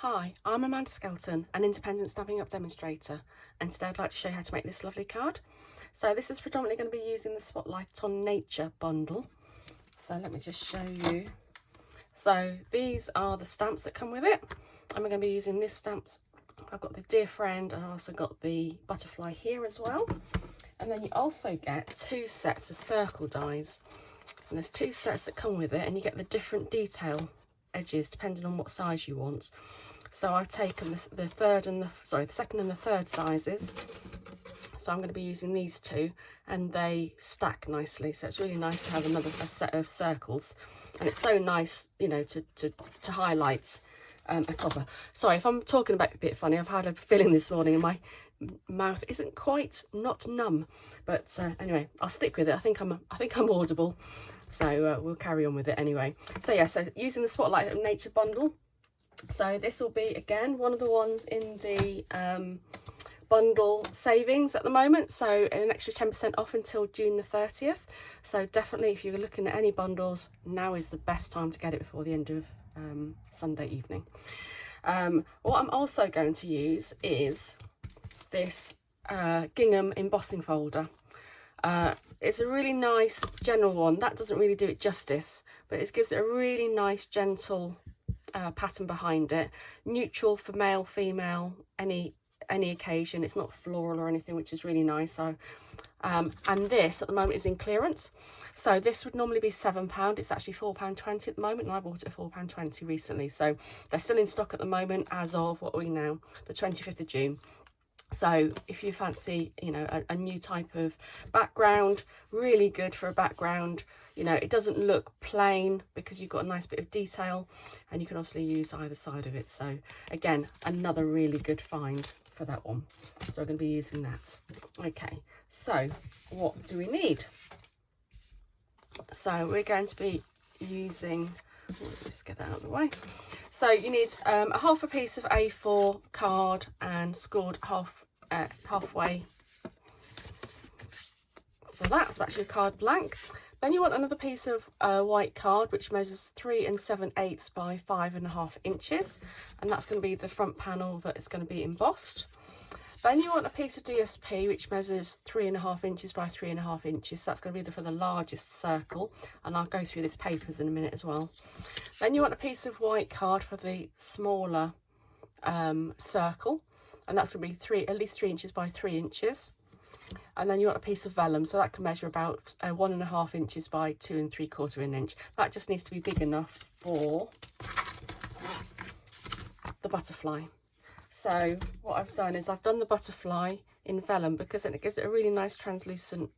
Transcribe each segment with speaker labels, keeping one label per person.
Speaker 1: Hi, I'm Amanda Skelton, an independent Stampin' Up demonstrator, and today I'd like to show you how to make this lovely card. So this is predominantly going to be using the Spotlight on Nature bundle. So let me just show you. So these are the stamps that come with it, and we're going to be using this stamps. I've got the Dear Friend, and I've also got the butterfly here as well. And then you also get 2 sets of circle dies, and there's 2 sets that come with it, and you get the different detail edges depending on what size you want. So I've taken the second and the third sizes. So I'm going to be using these 2, and they stack nicely. So it's really nice to have a set of circles, and it's so nice, you know, to highlight a topper. Sorry if I'm talking about a bit funny. I've had a feeling this morning and my mouth isn't quite not numb, but anyway, I'll stick with it. I think I'm audible, so we'll carry on with it anyway. So yeah, so using the Spotlight of Nature bundle. So this will be again one of the ones in the bundle savings at the moment, so an extra 10% off until June the 30th. So definitely, if you're looking at any bundles, now is the best time to get it before the end of Sunday evening. What I'm also going to use is this Gingham embossing folder. It's a really nice general one. That doesn't really do it justice, but it gives it a really nice gentle pattern behind it. Neutral for male, female, any occasion. It's not floral or anything, which is really nice. So and this at the moment is in clearance, so this would normally be £7. It's actually £4.20 at the moment, and I bought it at £4.20 recently. So they're still in stock at the moment as of what are we now, the 25th of June. So if you fancy, you know, a new type of background, really good for a background. You know, it doesn't look plain because you've got a nice bit of detail, and you can also use either side of it. So again, another really good find for that one. So we're going to be using that. Okay, so what do we need? So we're going to be using, just get that out of the way. So you need a half a piece of A4 card and scored halfway for that. So that's your card blank. Then you want another piece of white card, which measures 3 7/8 by 5.5 inches, and that's going to be the front panel that is going to be embossed. Then you want a piece of DSP, which measures 3.5 inches by 3.5 inches. So that's going to be for the largest circle, and I'll go through this papers in a minute as well. Then you want a piece of white card for the smaller circle, and that's going to be at least 3 inches by 3 inches. And then you want a piece of vellum, so that can measure about 1.5 inches by 2 3/4 inch. That just needs to be big enough for the butterfly. So what I've done is I've done the butterfly in vellum because it gives it a really nice translucent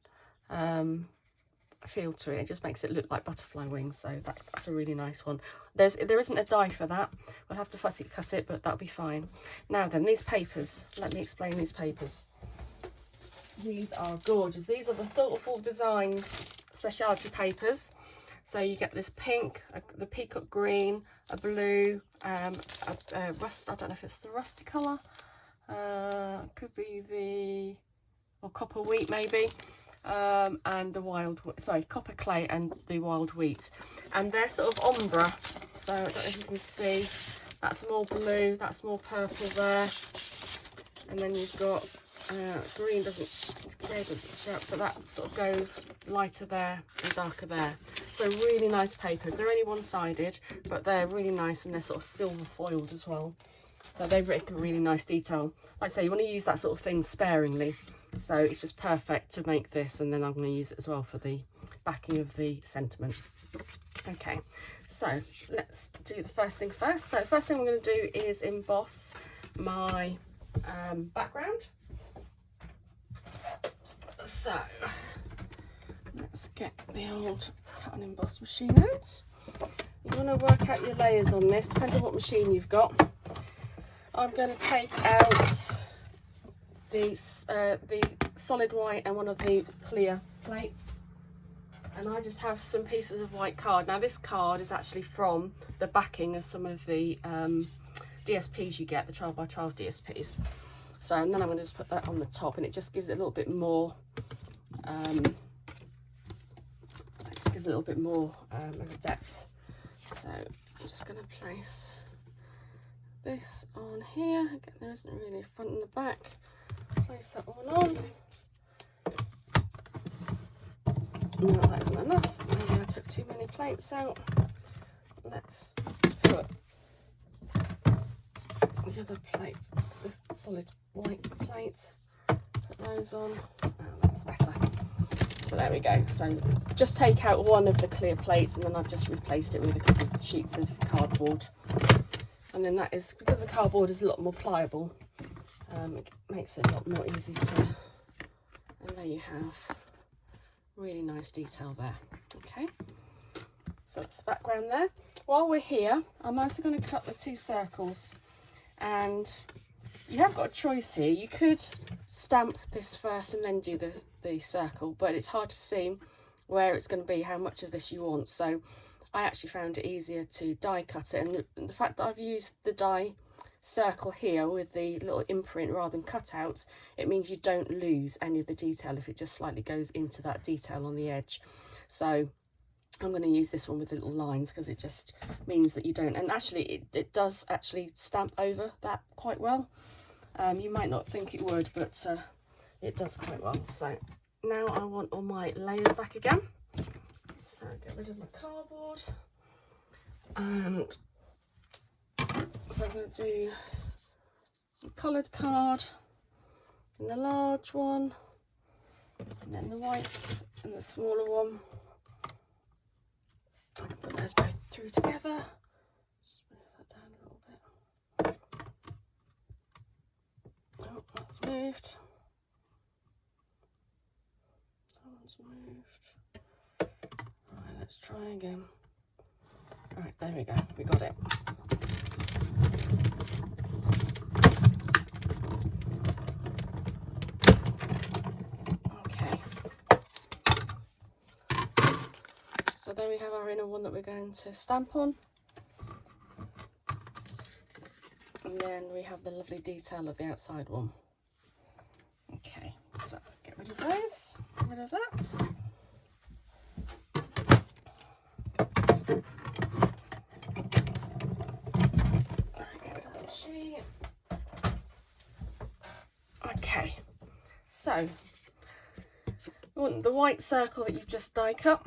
Speaker 1: feel to it. It just makes it look like butterfly wings, so that's a really nice one. There isn't a die for that. We'll have to fussy cut it, but that'll be fine. Now then, these papers, let me explain these papers. These are gorgeous. These are the Thoughtful Designs speciality papers. So you get this pink, the peacock green, a blue, a rust, I don't know if it's the rusty colour, could be or copper wheat maybe, and the copper clay and the wild wheat. And they're sort of ombre, so I don't know if you can see, that's more blue, that's more purple there. And then you've got green doesn't show up, but that sort of goes lighter there and darker there. So really nice papers. They're only one-sided, but they're really nice, and they're sort of silver foiled as well. So they've written really nice detail. Like I say, you want to use that sort of thing sparingly. So it's just perfect to make this, and then I'm going to use it as well for the backing of the sentiment. Okay, so let's do the first thing first. So first thing I'm going to do is emboss my background. So let's get the old cut and emboss machine out. You want to work out your layers on this, depending on what machine you've got. I'm going to take out the solid white and one of the clear plates, and I just have some pieces of white card. Now this card is actually from the backing of some of the DSPs you get, the 12 by 12 DSPs. So, and then I'm going to just put that on the top, and it just gives it a little bit more, of a depth. So I'm just going to place this on here. Again, there isn't really a front and the back. Place that one on. No, that isn't enough. Maybe I took too many plates out. Let's put the other plate, the solid white plate, put those on. Oh, that's better. So there we go. So just take out one of the clear plates, and then I've just replaced it with a couple of sheets of cardboard. And then that is, because the cardboard is a lot more pliable, it makes it a lot more easy to, and there you have really nice detail there. Okay, so that's the background there. While we're here, I'm also going to cut the 2 circles, and you have got a choice here. You could stamp this first and then do the circle, but it's hard to see where it's going to be, how much of this you want. So I actually found it easier to die cut it, and the fact that I've used the die circle here with the little imprint rather than cutouts, it means you don't lose any of the detail if it just slightly goes into that detail on the edge. So I'm going to use this one with the little lines because it just means that you don't, and actually it does actually stamp over that quite well. You might not think it would, but it does quite well. So now I want all my layers back again. So get rid of my cardboard, and so I'm going to do the coloured card and the large one, and then the white and the smaller one. I can put those both through together. Just move that down a little bit. Oh, that's moved. That one's moved. Right, let's try again. Right, there we go. We got it. Okay. So there we have our inner one that we're going to stamp on. And then we have the lovely detail of the outside one. Okay, so get rid of those, get rid of that. Get rid of that sheet. Okay, so we want the white circle that you've just die cut,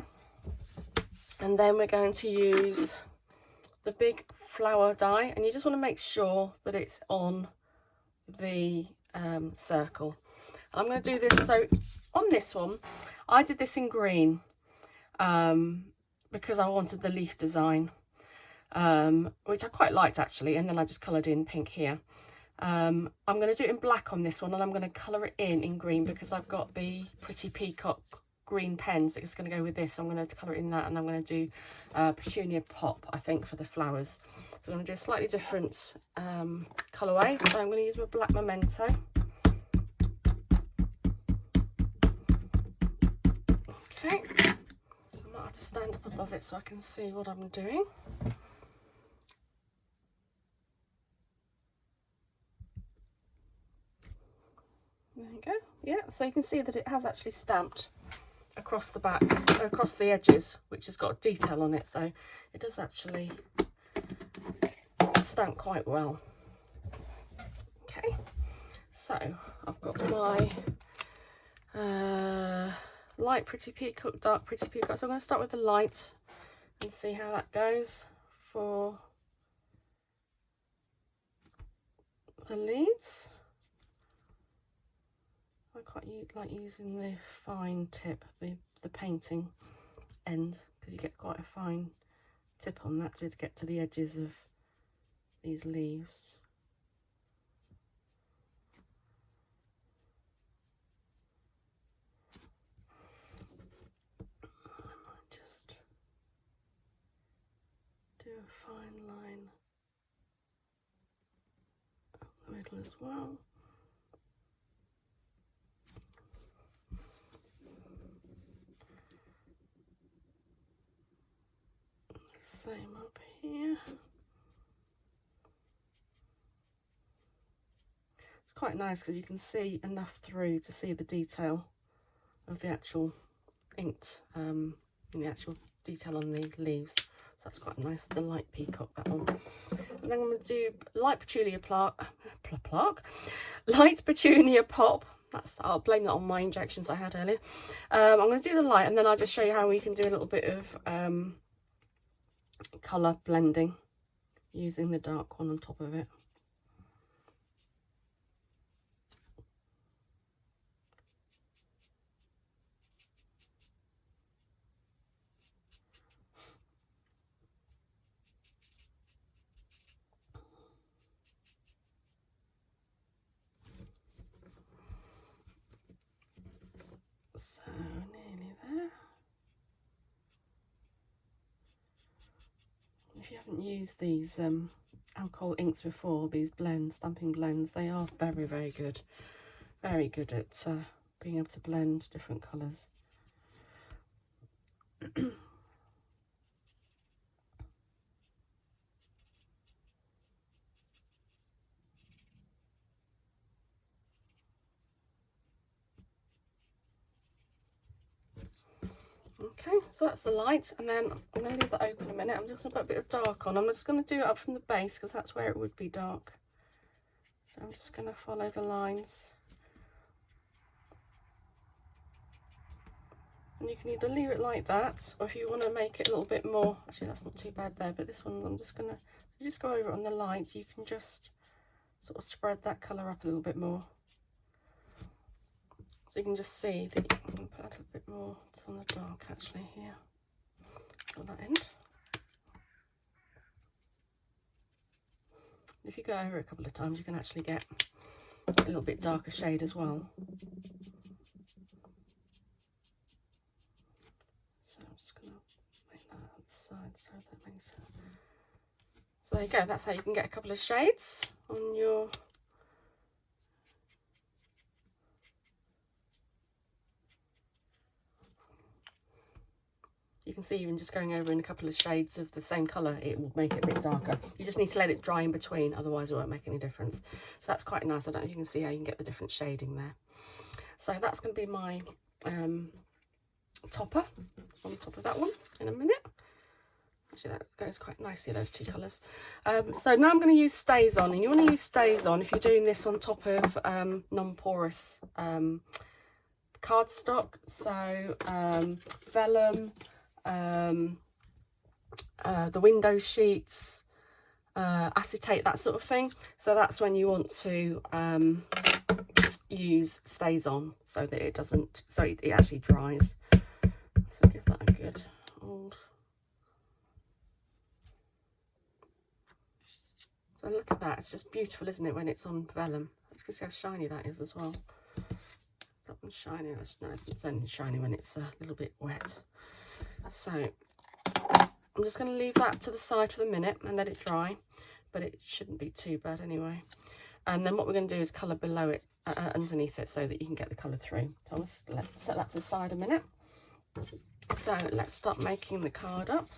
Speaker 1: and then we're going to use the big flower die, and you just want to make sure that it's on the circle. I'm going to do this, so on this one I did this in green because I wanted the leaf design, which I quite liked actually, and then I just coloured in pink here. I'm going to do it in black on this one, and I'm going to colour it in green because I've got the Pretty Peacock green pens that's going to go with this. So I'm going to colour it in that, and I'm going to do Petunia Pop, I think, for the flowers. So I'm going to do a slightly different colourway. So I'm going to use my black memento. Okay, I might have to stand up above it so I can see what I'm doing. There you go. Yeah, so you can see that it has actually stamped across the back, across the edges, which has got detail on it, so it does actually stamp quite well. Okay, so I've got my light Pretty Peacock, dark Pretty Peacock, so I'm going to start with the light and see how that goes for the leaves. I quite like using the fine tip, the painting end, because you get quite a fine tip on that to get to the edges of these leaves. I might just do a fine line up the middle as well. Same up here. It's quite nice because you can see enough through to see the detail of the actual inked, and the actual detail on the leaves. So that's quite nice, the light peacock, that one. And then I'm going to do light Petunia light Petunia Pop. I'll blame that on my injections I had earlier. I'm going to do the light, and then I'll just show you how we can do a little bit of colour blending using the dark one on top of it. So nearly there. If you haven't used these alcohol inks before, these blends, stamping blends, they are very, very good. Very good at being able to blend different colours. Okay, so that's the light, and then I'm going to leave that open a minute. I'm just going to put a bit of dark on. I'm just going to do it up from the base because that's where it would be dark. So I'm just going to follow the lines. And you can either leave it like that, or if you want to make it a little bit more, actually that's not too bad there, but this one I'm just going to just go over it on the light. You can just sort of spread that colour up a little bit more. So you can just see that you can put a little bit more on the dark actually here, on that end. If you go over it a couple of times, you can actually get a little bit darker shade as well. So I'm just going to make that on the side so that makes it. So there you go, that's how you can get a couple of shades on your you can see even just going over in a couple of shades of the same colour, it will make it a bit darker. You just need to let it dry in between, otherwise it won't make any difference. So that's quite nice. I don't know if you can see how you can get the different shading there. So that's going to be my topper on top of that one in a minute. Actually, that goes quite nicely, those two colours. So now I'm going to use Stays On, and you want to use Stays On if you're doing this on top of non-porous cardstock. So Vellum, the window sheets, acetate, that sort of thing. So that's when you want to use Stays On so that it doesn't, so it actually dries. So give that a good old. So look at that, it's just beautiful, isn't it, when it's on vellum? You can see how shiny that is as well. That one's shiny. It's nice, it's only shiny when it's a little bit wet. So I'm just going to leave that to the side for the minute and let it dry, but it shouldn't be too bad anyway. And then what we're going to do is colour below it, underneath it, so that you can get the colour through. So I'll just set that to the side a minute. So let's start making the card up.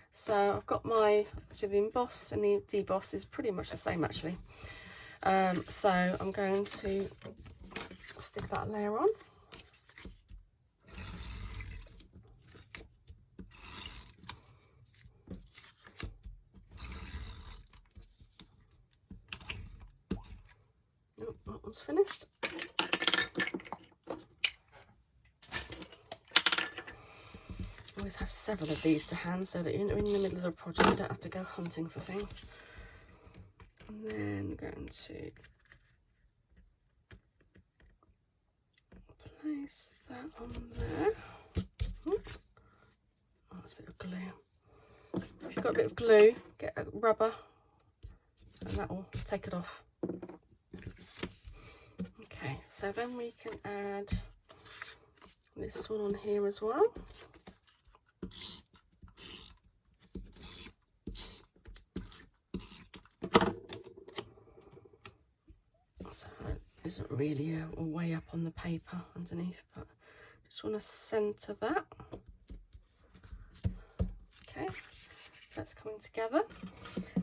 Speaker 1: So I've got my, actually the emboss and the deboss is pretty much the same actually. So I'm going to stick that layer on. Oh, that one's finished. Always have several of these to hand so that you're in the middle of the project, you don't have to go hunting for things. And then I'm going to place that on there. Oh, that's a bit of glue. If you've got a bit of glue, get a rubber and that will take it off. Okay, so then we can add this one on here as well. So it isn't really a way up on the paper underneath, but just want to centre that. Okay, so that's coming together.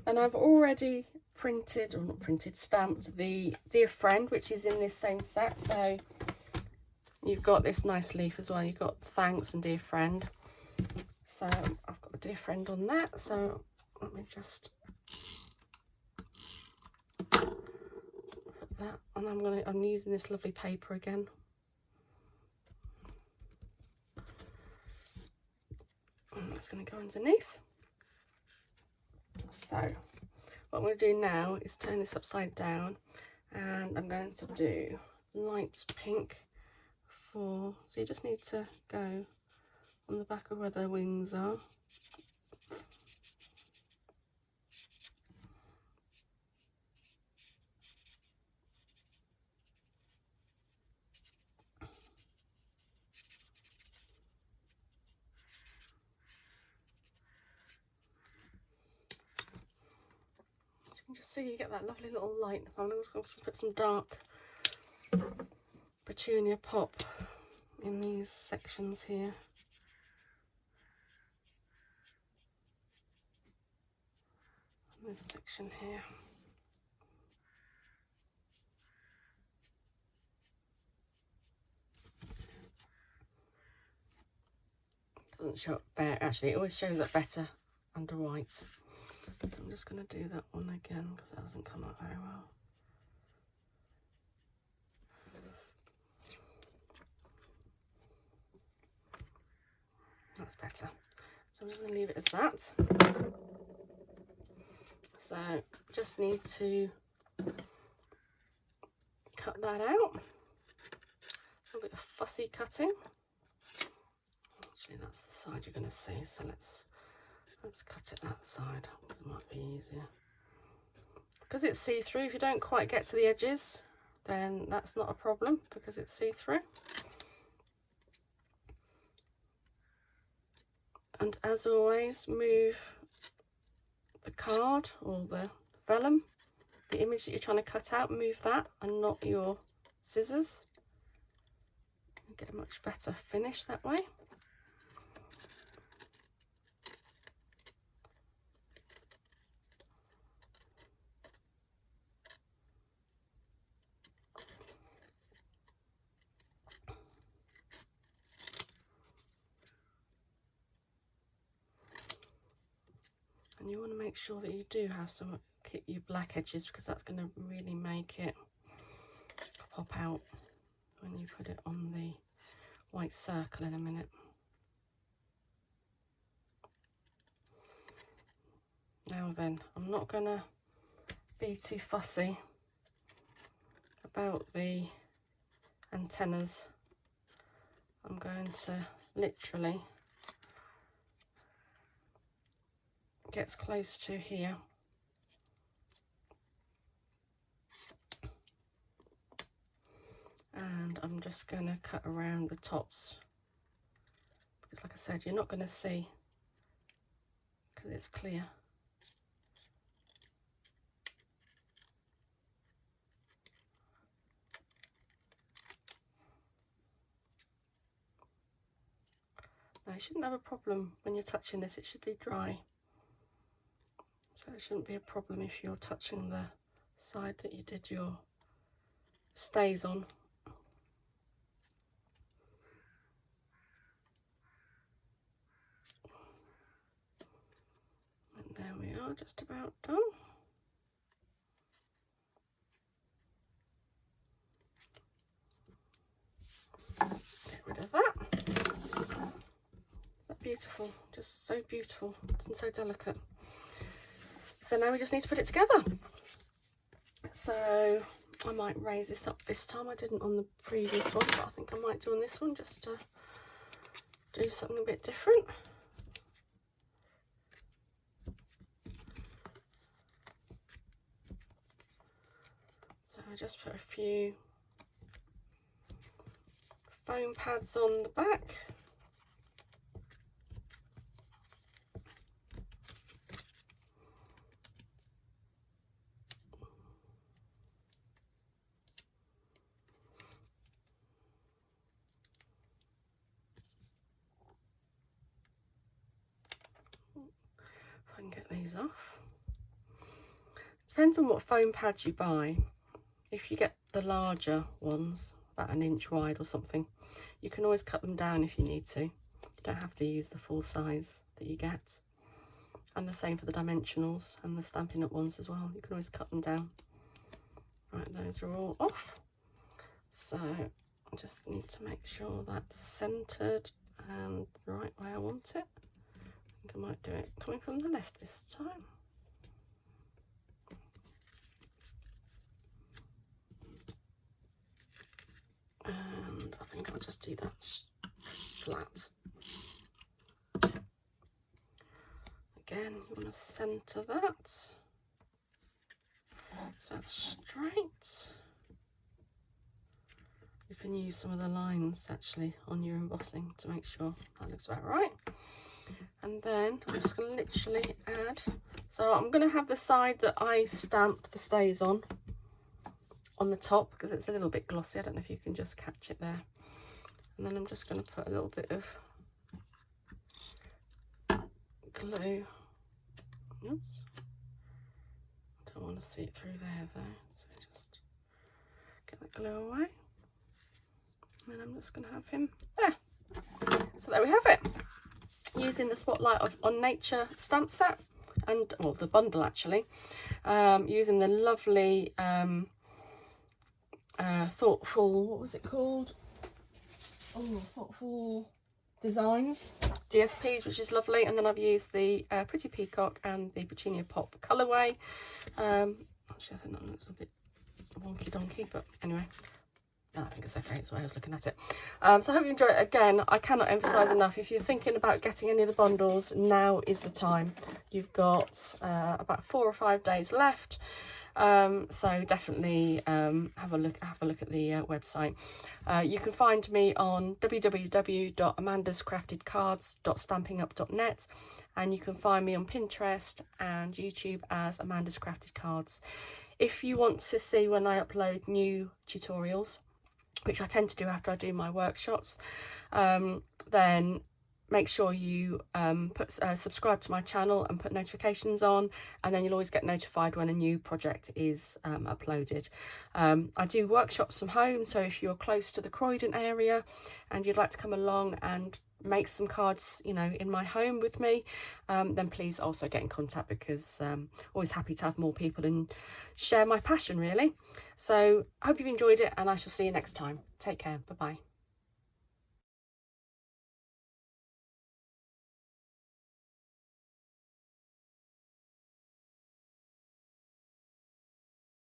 Speaker 1: And I've already printed, or not printed, stamped the Dear Friend, which is in this same set. So you've got this nice leaf as well. You've got thanks and Dear Friend. So I've got a Dear Friend on that. So let me just that, and I'm using this lovely paper again. And that's going to go underneath. So what I'm going to do now is turn this upside down, and I'm going to do light pink so you just need to go on the back of where the wings are. So you can just see you get that lovely little light. So I'm going to just put some dark Petunia Pop in these sections here. And this section here. Doesn't show up there, actually it always shows up better under white. So I'm just going to do that one again because that doesn't come out very well. That's better. So I'm just going to leave it as that. So just need to cut that out. A little bit of fussy cutting. Actually, that's the side you're going to see. So let's cut it that side because it might be easier. Because it's see-through, if you don't quite get to the edges, then that's not a problem because it's see-through. And as always, move the card or the vellum, the image that you're trying to cut out, move that and not your scissors. You get a much better finish that way. And you want to make sure that you do have some, keep your black edges because that's going to really make it pop out when you put it on the white circle in a minute. Now then, I'm not going to be too fussy about the antennas. I'm going to literally gets close to here. And I'm just going to cut around the tops because like I said, you're not going to see because it's clear. Now you shouldn't have a problem when you're touching this, it should be dry. So it shouldn't be a problem if you're touching the side that you did your stays on. And there we are, just about done. Get rid of that. Isn't that beautiful? Just so beautiful and so delicate. So now we just need to put it together. So I might raise this up this time. I didn't on the previous one, but I think I might do on this one just to do something a bit different. So I just put a few foam pads on the back. If I can get these off. Depends on what foam pads you buy. If you get the larger ones, about 1 inch wide or something, you can always cut them down if you need to. You don't have to use the full size that you get. And the same for the dimensionals and the Stampin' Up! Ones as well. You can always cut them down. Right, those are all off. So I just need to make sure that's centered and the right way I want it. I think I might do it coming from the left this time. And I think I'll just do that flat. Again, you want to centre that so it's straight. You can use some of the lines actually on your embossing to make sure that looks about right. And then I'm just going to literally add, so I'm going to have the side that I stamped the stays on the top because it's a little bit glossy. I don't know if you can just catch it there. And then I'm just going to put a little bit of glue. Oops. I don't want to see it through there though, so just get that glue away. And then I'm just going to have him there. So there we have it. Using the Spotlight on Nature stamp set, and well, the bundle actually. Using the lovely thoughtful, what was it called? Oh, Thoughtful Designs DSPs, which is lovely. And then I've used the Pretty Peacock and the Petunia Pop colourway. Actually, I think that looks a bit wonky donkey, but anyway, no, I think it's okay. It's the way I was looking at it. So I hope you enjoy it. Again, I cannot emphasise enough, if you're thinking about getting any of the bundles, now is the time. You've got about 4 or 5 days left. So definitely have a look at the website. You can find me on www.amandascraftedcards.stampingup.net, and you can find me on Pinterest and YouTube as Amanda's Crafted Cards. If you want to see when I upload new tutorials, which I tend to do after I do my workshops, then make sure you subscribe to my channel and put notifications on, and then you'll always get notified when a new project is uploaded. I do workshops from home, so if you're close to the Croydon area and you'd like to come along and make some cards, you know, in my home with me, then please also get in contact, because always happy to have more people and share my passion really. So I hope you've enjoyed it, and I shall see you next time. Take care. Bye bye.